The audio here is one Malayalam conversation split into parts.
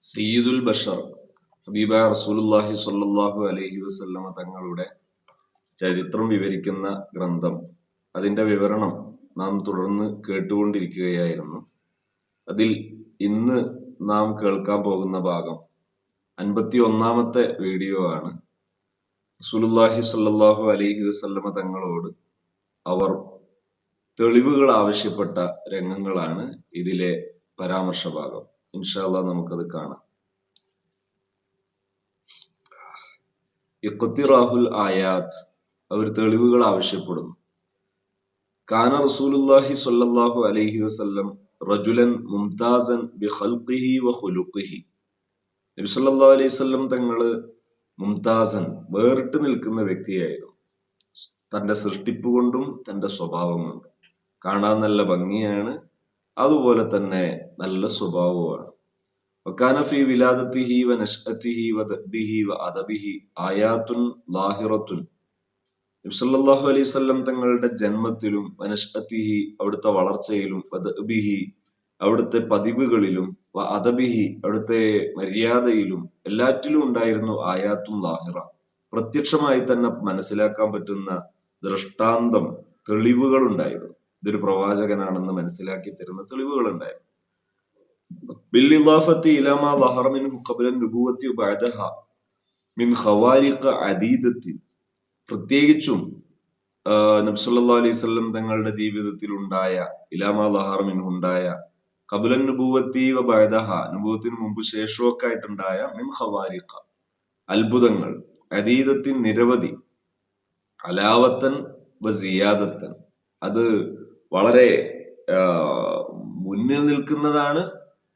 സയ്യിദുൽ ബഷർ ഹബീബായ റസൂലുള്ളാഹി സ്വല്ലല്ലാഹു അലൈഹി വസല്ലമ തങ്ങളുടെ ചരിത്രം വിവരിക്കുന്ന ഗ്രന്ഥം, അതിന്റെ വിവരണം നാം തുടർന്ന് കേട്ടുകൊണ്ടിരിക്കുകയായിരുന്നു. അതിൽ ഇന്ന് നാം കേൾക്കാൻ പോകുന്ന ഭാഗം 51-ാമത്തെ വീഡിയോ ആണ്. റസൂലുള്ളാഹി സ്വല്ലല്ലാഹു അലൈഹി വസല്ലമ തങ്ങളോട് അവർ തെളിവുകൾ ആവശ്യപ്പെട്ട രംഗങ്ങളാണ് ഇതിലെ പരാമർശ ഭാഗം. ഇൻഷാ അല്ലാഹ് നമുക്കത് കാണാം. ഇഖ്തിറാഹുൽ ആയാത്ത്, അവർ തെളിവുകൾ ആവശ്യപ്പെടുന്നു. കാന റസൂലുള്ളാഹി സ്വല്ലല്ലാഹു അലൈഹി വസല്ലം റജുലൻ മുംതാസൻ ബിഖൽഖിഹി വഖുലുഖിഹി. നബി സല്ലല്ലാഹു അലൈഹി വസല്ലം തങ്ങള് മുംതാസൻ, വേറിട്ട് നിൽക്കുന്ന വ്യക്തിയായിരുന്നു. തന്റെ സൃഷ്ടിപ്പ് കൊണ്ടും തന്റെ സ്വഭാവം കൊണ്ടും കാണാൻ നല്ല ഭംഗിയാണ്, അതുപോലെ തന്നെ നല്ല സ്വഭാവമാണ്. വകാന ഫീ വിലാദത്തിഹി വനശ്അതിഹി വദബ്ബിഹി വഅദബിഹി ആയാത്തുൻ ലാഹിറത്തുൻ. നബി സല്ലല്ലാഹു അലൈഹി വസല്ലം തങ്ങളുടെ ജന്മത്തിലും വനശ്അതിഹി, അവിടുത്തെ വളർച്ചയിലും, വദബ്ബിഹി, അവിടുത്തെ പതിവുകളിലും, വഅദബിഹി, അവിടുത്തെ മര്യാദയിലും, എല്ലാറ്റിലും ഉണ്ടായിരുന്നു ആയാത്തുൻ ലാഹിറ, പ്രത്യക്ഷമായി തന്നെ മനസ്സിലാക്കാൻ പറ്റുന്ന ദൃഷ്ടാന്തം, തെളിവുകൾ ഉണ്ടായിരുന്നു. ഇതൊരു പ്രവാചകനാണെന്ന് മനസ്സിലാക്കി തരുന്ന തെളിവുകൾ ഉണ്ടായിരുന്നു. ബിൽഇളാഫത്തി ഇലാ മാ ളഹറ മിൻഹു ഖബ്ല നുബുവത്തി വബഅദഹ മിൻ ഖവാരിഖ അദീദത്തിൻ. പ്രത്യേകിച്ചും നബി സല്ലല്ലാഹു അലൈഹി വസല്ലം തങ്ങളുടെ ജീവിതത്തിൽ ഉണ്ടായ, ഇലാ മാ ളഹറ മിൻഹു ഉണ്ടായ, ഖബ്ല നുബുവത്തി വബഅദഹ, നുബുവത്തിന് മുമ്പ് ശേഷമൊക്കെ ആയിട്ടുണ്ടായ, മിൻ ഖവാരിഖ, അത്ഭുതങ്ങൾ, അദീദത്തിൻ, നിരവധി, അലാവത്തൻ വസിയാദത്തൻ, അത് വളരെ മുന്നിൽ നിൽക്കുന്നതാണ്,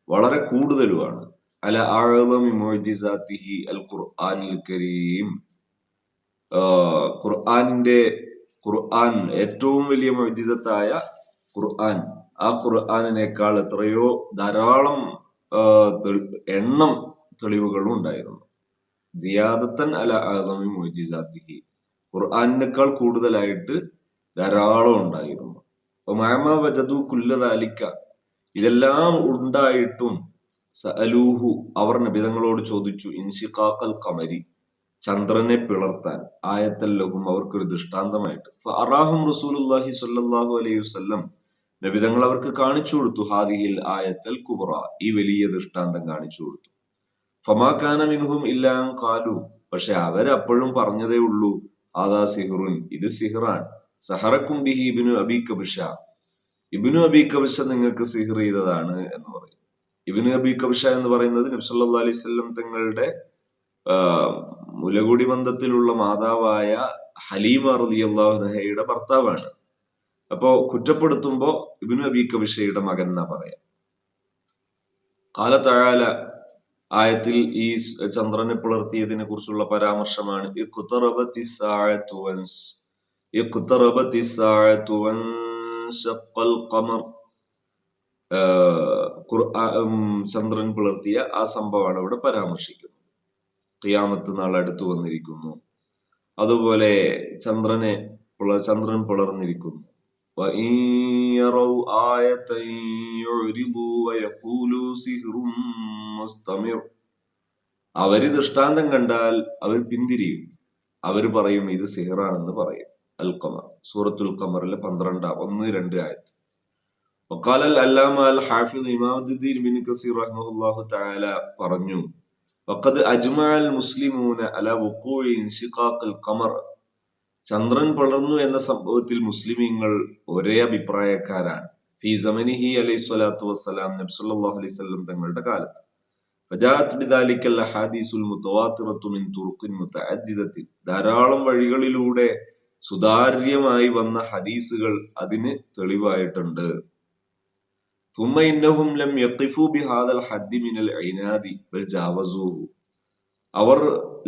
വളരെ കൂടുതലുമാണ്. അല അഅ്ളമി മുഅ്ജിസാത്തിഹി അൽ ഖുർആനിൽ കരീം, ഖുർആൻ ഏറ്റവും വലിയ മുഅ്ജിസത്തായ ഖുർആൻ, ആ ഖുർആനിനേക്കാൾ എത്രയോ ധാരാളം എണ്ണം തെളിവുകളും ഉണ്ടായിരുന്നു. സിയാദത്തൻ അല അഅ്ളമി മുഅ്ജിസാത്തിഹി, ഖുർആനിനേക്കാൾ കൂടുതലായിട്ട് ധാരാളം ഉണ്ടായിരുന്നു. വമഅ വജദു കുല്ല ദാലിക, ഇതെല്ലാം ഉണ്ടായിട്ടും, സഅലൂഹു, അവർ നബിതങ്ങളോട് ചോദിച്ചു, ഇൻശിഖാഖൽ ഖമരി, ചന്ദ്രനെ പിളർത്താൻ, ആയത്തൽ ലഹും, അവർക്കൊരു ദൃഷ്ടാന്തമായിട്ട്. ഫഅറാഹും റസൂലുള്ളാഹി സ്വല്ലല്ലാഹു അലൈഹി വസല്ലം, നബിതങ്ങൾ അവർക്ക് കാണിച്ചു കൊടുത്തു. ഹാദിഹിൽ ആയത്തൽ കുബ്ര, ഈ വലിയ ദൃഷ്ടാന്തം കാണിച്ചു കൊടുത്തു. ഫമാ കാന മിൻഹും ഇല്ലാ അൻ ഖാലു, പക്ഷെ അവരപ്പോഴും പറഞ്ഞതേ ഉള്ളൂ, ഹാദാ സിഹ്റുൻ, ഇത് സിഹ്റാൻ, സഹറക്കും ബിഹി ഇബ്നു അബീ കബ്ശ, ഇബ്നു അബീ കബ്ശ നിങ്ങൾക്ക് സിഹ്ർ ചെയ്തതാണ് എന്ന് പറയും. ഇബ്നു അബീ കബ്ശ എന്ന് പറയുന്നത് നബി സല്ലല്ലാഹു അലൈഹി വസല്ലം തങ്ങളുടെ മുലകുടി ബന്ധത്തിലുള്ള മാതാവായ ഹലീമ റളിയല്ലാഹു അൻഹയുടെ ഭർത്താവാണ്. അപ്പോ കുറ്റപ്പെടുത്തുമ്പോ ഇബ്നു അബീ കബ്ശയുടെ മകൻ എന്നാ പറയാം. ഖാല തആല, ആയത്തിൽ ഈ ചന്ദ്രനെ പിളർത്തിയതിനെ കുറിച്ചുള്ള പരാമർശമാണ്. ഇഖ്തറബത്തിസ് സാഅതു വൻശഖൽ ഖമർ, ചന്ദ്രൻ പിളർത്തിയ ആ സംഭവമാണ് ഇവിടെ പരാമർശിക്കുന്നത്. ഖിയാമത്ത് നാൾ അടുത്തു വന്നിരിക്കുന്നു, അതുപോലെ ചന്ദ്രൻ പിളർന്നിരിക്കുന്നു. വഇൻ യറൗ ആയതൻ യുരിദു വയഖൂലു സിഹ്റുൻ മുസ്തമിർ, അവര് ദൃഷ്ടാന്തം കണ്ടാൽ അവർ പിന്തിരിയും, അവര് പറയും ഇത് സിഹ്റാണെന്ന് പറയും. അൽ ഖമർ, സൂറത്തുൽ ഖമറിലെ 1-2 ആയത്ത്. വഖാല അൽ അല്ലാമ അൽ ഹാഫിദ് ഇമാമുദ്ദീൻ ഇബ്നു കസീർ റഹിമഹുല്ലാഹു തആല പറഞ്ഞു, വഖദ് അജ്മഅൽ മുസ്ലിമൂന അലാ വുഖൂഇ ഇൻശിഖാഖിൽ ഖമർ, ചന്ദ്രൻ പിളർന്നു എന്ന സംഭവത്തിൽ മുസ്ലിമീങ്ങൾ ഒരേ അഭിപ്രായക്കാരാണ്. ഫീ സമനിഹി അലൈഹി സ്വലാത്തു വസ്സലാം, നബി സല്ലല്ലാഹു അലൈഹി വസല്ലം തങ്ങളുടെ കാലത്ത്. ഫജാഅത് ബിദാലിക അൽ അഹാദീസുൽ മുതവാത്തിറത്തു മിൻ തുറുഖിൻ മുതഅദ്ദിദത്തിൻ, ധാരാളം വഴികളിലൂടെ സുതാര്യമായി വന്ന ഹദീസുകൾ അതിന് തെളിവായിട്ടുണ്ട്. ثم إنهم لم يقفوا بهذا الحد من العناد بل جاوزوه, അവർ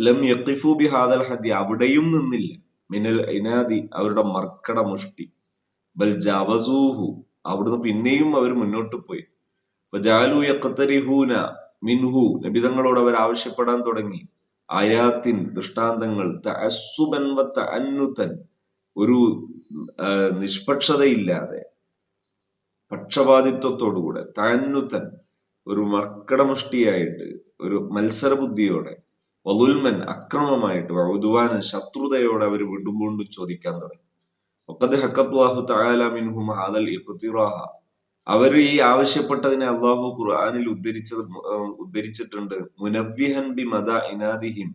ലം യഖിഫു ബിഹാദൽ ഹദി, അവിടെയും നിന്നില്ല, മിനൽ ഇനാദി, അവരുടെ മർക്കട മുഷ്ടി, ബൽ ജാവസൂഹു, അവിടുന്ന് പിന്നെയും അവർ മുന്നോട്ട് പോയി. ഫജഅലു യഖ്തരിഹൂന മിൻഹു, നബിതങ്ങളോട് അവർ ആവശ്യപ്പെടാൻ തുടങ്ങി, ആയാത്തിൻ, ദൃഷ്ടാന്തങ്ങൾ, തഅസ്സുബൻ വ തഅന്നുതൻ, ഒരു നിഷ്പക്ഷതയില്ലാതെ, പക്ഷപാതിത്വത്തോടുകൂടെ, തഅന്നുതൻ, ഒരു മർക്കടമുഷ്ടിയായിട്ട്, ഒരു മത്സരബുദ്ധിയോടെ, വളുൽമൻ അക്രമമായിട്ട്, ഉദ്വാനൻ ശത്രുതയോടെ അവർ വീണ്ടും വീണ്ടും ചോദിക്കാൻ തുടങ്ങി. വഖദ് ഹഖല്ലാഹു തആല മിൻഹും ഹാദൽ ഇഖ്തിറാഹ, അവർ ഈ ആവശ്യപ്പെട്ടതിനെ അള്ളാഹു ഖുർആനിൽ ഉദ്ധരിച്ചിട്ടുണ്ട്. മുനവ്വിഹൻ ബി മദാ ഇനാദിഹിം,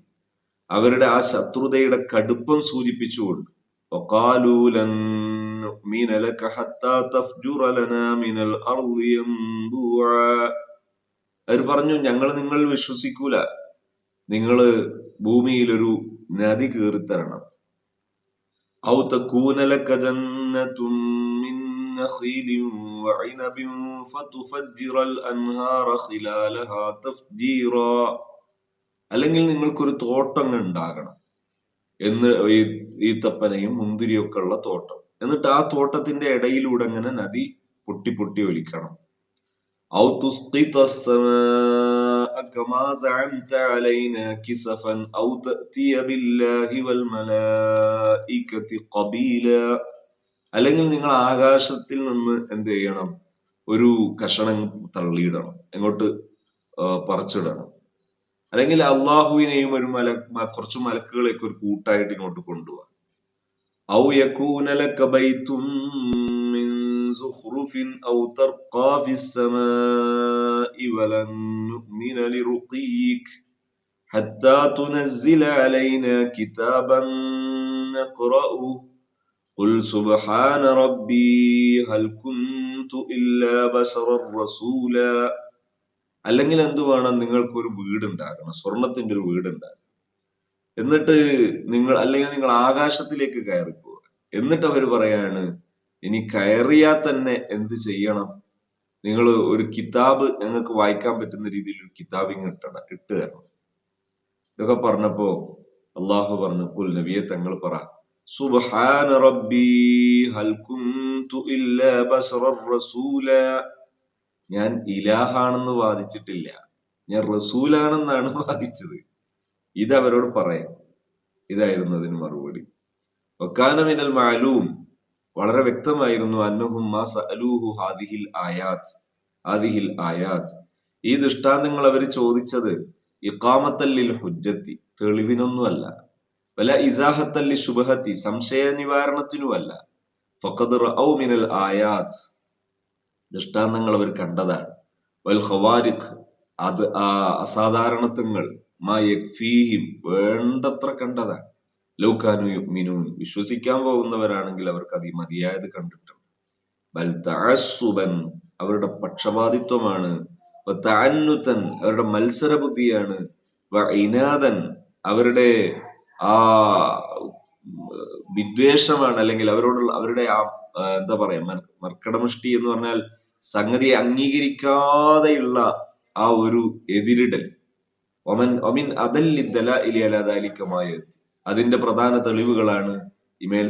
അവരുടെ ആ ശത്രുതയുടെ കടുപ്പം സൂചിപ്പിച്ചുകൊണ്ട്. വഖാലൂ ലൻ നുഅ്മിന ലക ഹത്താ തഫ്ജുറ ലനാ മിനൽ അർളി യംബൂആ, അവർ പറഞ്ഞു, ഞങ്ങൾ നിങ്ങളിൽ വിശ്വസിക്കൂല, നിങ്ങള് ഭൂമിയിൽ ഒരു നദി കീറിത്തരണം. ഔ തകൂന ലക ജന്നത്തുൻ മിൻ നഖീലിൻ വഇനബിൻ ഫതുഫജ്ജിറൽ അൻഹാറ ഖിലാലഹാ തഫ്ജീറാ, അല്ലെങ്കിൽ നിങ്ങൾക്കൊരു തോട്ടം ഉണ്ടാകണം, എന്ന് ഈത്തപ്പനയും മുന്തിരിയൊക്കെ ഉള്ള തോട്ടം, എന്നിട്ട് ആ തോട്ടത്തിന്റെ ഇടയിലൂടെ അങ്ങനെ നദി പൊട്ടി പൊട്ടി ഒലിക്കണം. ഔ തുസ്ഖിത السماء كما زعمت علينا كسفا أو تأتي بالله والملائكة قبيلا, അല്ലെങ്കിൽ നിങ്ങൾ ആകാശത്തിൽ നിന്ന് എന്ത് ചെയ്യണം, ഒരു കഷണം തള്ളിയിടണം, എങ്ങോട്ട് പറിച്ചിടണം, അല്ലെങ്കിൽ അള്ളാഹുവിനെയും ഒരു കുറച്ചു മലക്കുകളെയൊക്കെ ഒരു കൂട്ടായിട്ട് ഇങ്ങോട്ട് കൊണ്ടുപോവാം. ഔ യകൂന ലക ബൈതും മിൻ സുഖ്റുഫിൻ ഔ തർഖാ ഫിസ്സമാഇ വലൻ നുഅ്മിന ലിറുഖീക് ഹത്താ തുനസ്സില അലൈനാ കിതാബൻ നഖ്റഉ ഖുൽ സുബ്ഹാന റബ്ബി ഹൽ കുൻതു ഇല്ലാ ബശറർ റസൂലാ, അല്ലെങ്കിൽ എന്ത് വേണം, നിങ്ങൾക്കൊരു വീടുണ്ടാക്കണം, സ്വർണത്തിന്റെ ഒരു വീടുണ്ടാക്കണം, എന്നിട്ട് അല്ലെങ്കിൽ നിങ്ങൾ ആകാശത്തിലേക്ക് കയറിപ്പോവുക. എന്നിട്ട് അവർ പറയാണ്, ഇനി കയറിയാൽ തന്നെ എന്ത് ചെയ്യണം, നിങ്ങൾ ഒരു കിതാബ് ഞങ്ങൾക്ക് വായിക്കാൻ പറ്റുന്ന രീതിയിൽ ഒരു കിതാബ് ഇട്ട് തരണം. ഇതൊക്കെ പറഞ്ഞപ്പോ അള്ളാഹു പറഞ്ഞു, ഖുൽ നബിയെ തങ്ങൾ പറ, സുബ്ഹാന റബ്ബി ഹൽ കുൻതു ഇല്ലാ ബശറർ റസൂലാ, ഞാൻ ഇലാഹാണെന്ന് വാദിച്ചിട്ടില്ല, ഞാൻ റസൂലാണെന്നാണ് വാദിച്ചത്. ഇതവരോട് പറയാം. ഇതായിരുന്നു അതിന് മറുപടി. വക്കാന മിനൽ മഅലൂം, വളരെ വ്യക്തമായിരുന്നു, അന്നഹും മാ സഅലൂഹു ഹാദിഹിൽ ആയാത്ത്, ഈ ദൃഷ്ടാന്തങ്ങൾ അവർ ചോദിച്ചത് ഇഖാമത്തല്ലിൽ ഹുജ്ജത്തി, തെളിവിനൊന്നുമല്ല, വല ഇസാഹത്തല്ലി ശുബഹത്തി, സംശയ നിവാരണത്തിനുമല്ല, ഫഖദ് റഔ മിനൽ ആയാത്ത്, ദൃഷ്ടാന്തങ്ങൾ അവർ കണ്ടതാണ്, വൽ ഖവാരിഖ്, അത് ആ അസാധാരണത്വങ്ങൾ, മാ യക്ഫീഹിം, വേണ്ടത്ര കണ്ടതാണ്, ലൗകാനു യുഅ്മിനൂൻ, വിശ്വസിക്കാൻ പോകുന്നവരാണെങ്കിൽ അവർക്ക് അത് മതിയായത് കണ്ടിട്ടുണ്ട്. ബൽ തഅസ്സുബൻ, അവരുടെ പക്ഷപാതിത്വമാണ്, വതഅന്നുതൻ, അവരുടെ മത്സര ബുദ്ധിയാണ്, വഇനാദൻ, അവരുടെ ആ വിദ്വേഷമാണ്, അല്ലെങ്കിൽ അവരുടെ ആ എന്താ പറയാ, മർക്കടമുഷ്ടി എന്ന് പറഞ്ഞാൽ സംഗതിയെ അംഗീകരിക്കാതെയുള്ള ആ ഒരു എതിരിടൽ. ഒമിൻ അതല്ലി ദലാഇലി അലാ ദാലിക മാ യഅതി, അതിന്റെ പ്രധാന തെളിവുകളാണ് ഇമേൽ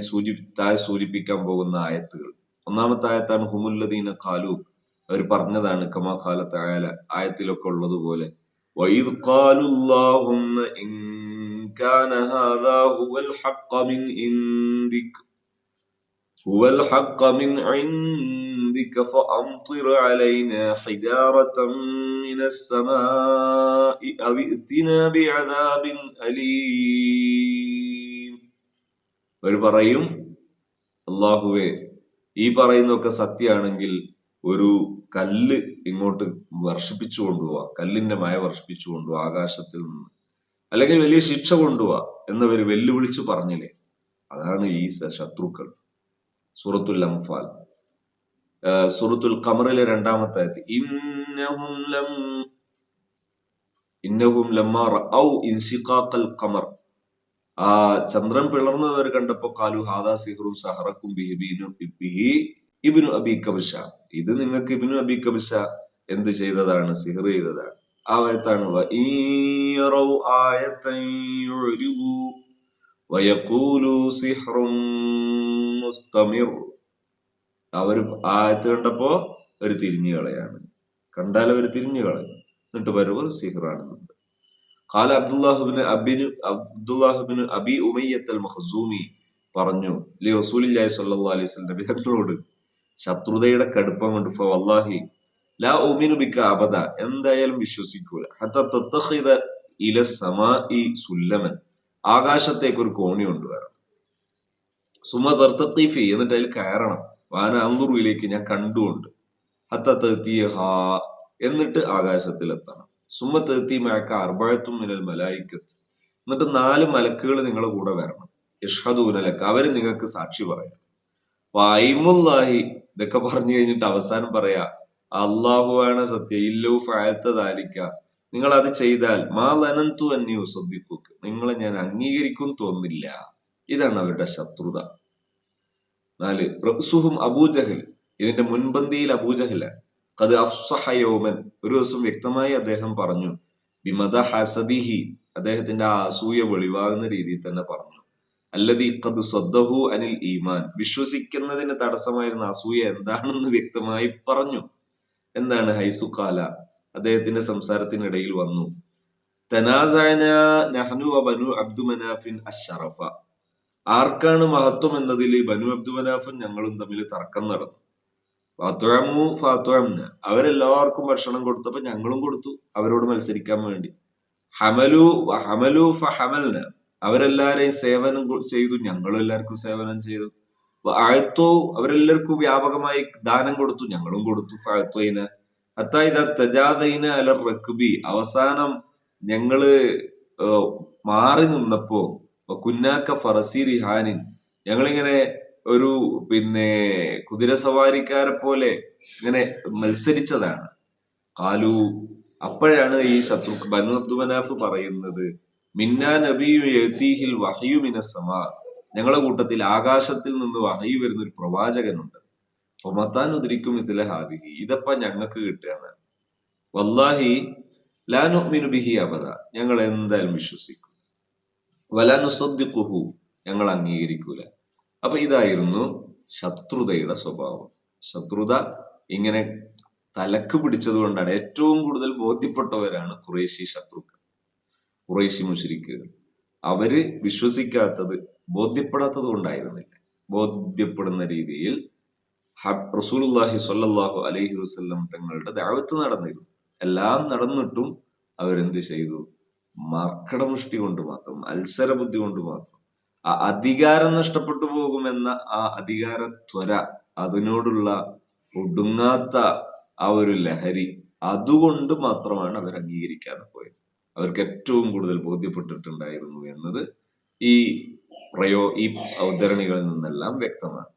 സൂചിപ്പിക്കാൻ പോകുന്ന ആയത്തുകൾ. ഒന്നാമത്തെ ആയത്താണ് ഹുമുല്ലദീന ഖാലു, അവർ പറഞ്ഞതാണ്, കമാ ഖാല തആല, ആയത്തിലൊക്കെ ഉള്ളതുപോലെ, വഇദ് ഖാലു അല്ലാഹുമ്മ ഇൻ കാന ഹാദാ ഹുവൽ ഹഖ്ഖ മിൻ ഇൻദിക ഫഅംതിർ അലൈനാ ഹിജാറതൻ മിനസ് സമാഇ അവ ഇഅ്തിനാ ബിഅദാബിൻ അലീം. അവർ പറയും, അല്ലാഹുവേ, ഈ പറയുന്നതൊക്കെ സത്യമാണെങ്കിൽ ഒരു കല്ല് ഇങ്ങോട്ട് വർഷിപ്പിച്ചു കൊണ്ടുപോവാ, കല്ലിന്റെ മഴ വർഷിപ്പിച്ചു കൊണ്ടുപോവാ ആകാശത്തിൽ നിന്ന്, അല്ലെങ്കിൽ വലിയ ശിക്ഷ കൊണ്ടുപോവാ എന്നവർ വെല്ലുവിളിച്ച് പറഞ്ഞില്ലേ. അതാണ് ഈ ശത്രുക്കൾ. സൂറത്തുൽ അംഫാൽ, സൂറത്തുൽ ഖമറിലെ 2-ാമത്തെ ആയത്ത്, ഇന്നഹും ലമ്മാ റഔ ഇൻസിഖാഖൽ ഖമർ, ആ ചന്ദ്രൻ പിളർന്നവർ കണ്ടപ്പോ ഖാലു ഹാദാ സിഹ്റുൻ സഹറക്കും ബിഹി ഇബ്നു അബി കബ്ശ, ഇത് നിങ്ങൾക്ക് ഇബ്നു അബി കബ്ശ എന്ത് ചെയ്തതാണ്, സിഹർ ചെയ്തതാണ്. ആ ആയത്താണ് വഇയറൗ ആയതൻ യുരിദു വയഖൂലു സിഹ്റുൻ മുസ്തമിർ, അവർ ആയത്ത് കണ്ടപ്പോ അവർ തിരിഞ്ഞു കളയാണ്, കണ്ടാൽ അവർ തിരിഞ്ഞു കളയും, എന്നിട്ട് വരുമ്പോൾ സിഹ്റാണെന്നുണ്ട്. ഖാല അബ്ദുല്ലാഹിബ്നു അബി ഉമയ്യത്തുൽ മഖ്സൂമി പറഞ്ഞു, ലി റസൂലില്ലാഹി സ്വല്ലല്ലാഹു അലൈഹി വസല്ലം, നബി തങ്ങളോട് ശത്രുതയുടെ കടുപ്പം കൊണ്ട്, ഫവല്ലാഹി ലാ ഉമിനു ബിക അബദ, എന്തായാലും വിശ്വസിക്കൂല. ഹത്ത തത്തഖിദ ഇല സമാഇ സുല്ലമൻ, ആകാശത്തേക്ക് ഒരു കോണി കൊണ്ടുവരണം. സുമ തർത്തഖീഫി, എന്നിട്ട് അതിൽ കയറണം. വാന അന്തുറുയിലേക്ക്, ഞാൻ കണ്ടുകൊണ്ട്. ഹത്ത തഅ്തിയഹാ, എന്നിട്ട് ആകാശത്തിലെത്തണം. സുമ തഅ്തി മഅക അർബഅത്തും മിനൽ മലായികത്ത്, എന്നിട്ട് 4 മലക്കുകൾ നിങ്ങളുടെ കൂടെ വരണം. യഷ്ഹദൂന ലക, അവര് നിങ്ങൾക്ക് സാക്ഷി പറയാം. വൈമുല്ലാഹി, ഇതൊക്കെ പറഞ്ഞു കഴിഞ്ഞിട്ട് അവസാനം പറയാ, അള്ളാഹുവാണ് സത്യം. ഇല്ലു ഫഅൽത ദാലിക, നിങ്ങൾ അത് ചെയ്താൽ മാ ലനന്തു അന്നി ഉസദ്ദിഖുക, നിങ്ങളെ ഞാൻ അംഗീകരിക്കും തോന്നില്ല. ഇതാണ് അവരുടെ ശത്രുത. 4 റഅ്സുഹും അബൂജഹൽ, ഇതിന്റെ മുൻപന്തിയിൽ അബൂജഹലാണ്. ഖദ് അഫ്സഹ യൗമൻ, ഒരു ദിവസം വ്യക്തമായി അദ്ദേഹം പറഞ്ഞു. ബിമദ ഹസദിഹി, അദ്ദേഹത്തിന്റെ ആ അസൂയ വെളിവാകുന്ന രീതിയിൽ തന്നെ പറഞ്ഞു. അല്ലദീ ഖദ് സദ്ദഹു അനിൽ ഈമാൻ, വിശ്വസിക്കുന്നതിന് തടസ്സമായിരുന്ന അസൂയ എന്താണെന്ന് വ്യക്തമായി പറഞ്ഞു. എന്താണ്? ഹൈസുഖാല, അദ്ദേഹത്തിന്റെ സംസാരത്തിനിടയിൽ വന്നു. തനാസഅന നഹ്നു വ ബനു അബ്ദു മനാഫിൻ അശ്ശറഫ, ആർക്കാണ് മഹത്വം എന്നതിൽ ബനു അബ്ദു മനാഫും ഞങ്ങളും തമ്മിൽ തർക്കം നടന്നു. ഫാത്വമു ഫാത്വംന, അവരെല്ലാവർക്കും ഭക്ഷണം കൊടുത്തപ്പോ ഞങ്ങളും കൊടുത്തു, അവരോട് മത്സരിക്കാൻ വേണ്ടി. ഹമലു ഹമലു ഫഹമൽന, അവരെല്ലാരെയും സേവനം ചെയ്തു, ഞങ്ങളും എല്ലാവർക്കും സേവനം ചെയ്തു. ആഴ്ത്തോ, അവരെല്ലാവർക്കും വ്യാപകമായി ദാനം കൊടുത്തു, ഞങ്ങളും കൊടുത്തു. ഫഅത്വൈന ഹത്താ ഇദാ തജാദൈന അലർ റക്ബി, അവസാനം ഞങ്ങള് മാറി നിന്നപ്പോ, കുന്നാക്ക ഫറസി റിഹാനിൻ, ഞങ്ങളിങ്ങനെ ഒരു കുതിരസവാരിക്കാരെ പോലെ ഇങ്ങനെ മത്സരിച്ചതാണ്. കാലു, അപ്പോഴാണ് ഈ ബനു അബ്ദു മനാഫ് പറയുന്നത്, മിന്നാ നബിയു യഅ്തീഹിൽ വഹ്യു മിനസ്സമാ, ഞങ്ങളുടെ കൂട്ടത്തിൽ ആകാശത്തിൽ നിന്ന് വഹ്യു വരുന്ന ഒരു പ്രവാചകനുണ്ട്. ഫമതാൻ ഉദ്രിക്കും മിത്ല ഹാദിഹി, ഇതപ്പ ഞങ്ങൾക്ക് കിട്ടുകയാണ്. വല്ലാഹി ലാ നുഅ്മിനു ബിഹി അബദ, ഞങ്ങൾ എന്തായാലും വിശ്വസിക്കും. വലാ നുസദ്ദിഖുഹു, ഞങ്ങൾ അംഗീകരിക്കൂല. അപ്പൊ ഇതായിരുന്നു ശത്രുതയുടെ സ്വഭാവം. ശത്രുത ഇങ്ങനെ തലക്ക് പിടിച്ചത് കൊണ്ടാണ് ഏറ്റവും കൂടുതൽ ബോധ്യപ്പെട്ടവരാണ് ഖുറൈശി ശത്രുക്കൾ, ഖുറൈശി മുശ്രിക്കുകൾ. അവര് വിശ്വസിക്കാത്തത് ബോധ്യപ്പെടാത്തത് കൊണ്ടായിരുന്നില്ല, ബോധ്യപ്പെടുന്ന രീതിയിൽ റസൂലുള്ളാഹി സ്വല്ലല്ലാഹു അലൈഹി വസല്ലം തങ്ങളുടെ ദഅവത്ത് നടന്നിരുന്നു. എല്ലാം നടന്നിട്ടും അവരെന്ത് ചെയ്തു? മർക്കടമുഷ്ടി കൊണ്ട് മാത്രം, മത്സര ബുദ്ധി കൊണ്ട് മാത്രം, ആ അധികാരം നഷ്ടപ്പെട്ടു പോകുമെന്ന ആ അധികാര ത്വര, അതിനോടുള്ള ഒടുങ്ങാത്ത ആ ഒരു ലഹരി, അതുകൊണ്ട് മാത്രമാണ് അവർ അംഗീകരിക്കാതെ പോയത്. അവർക്ക് ഏറ്റവും കൂടുതൽ ബോധ്യപ്പെട്ടിട്ടുണ്ടായിരുന്നു എന്നത് ഈ ഉദ്ധരണികളിൽ നിന്നെല്ലാം വ്യക്തമാണ്.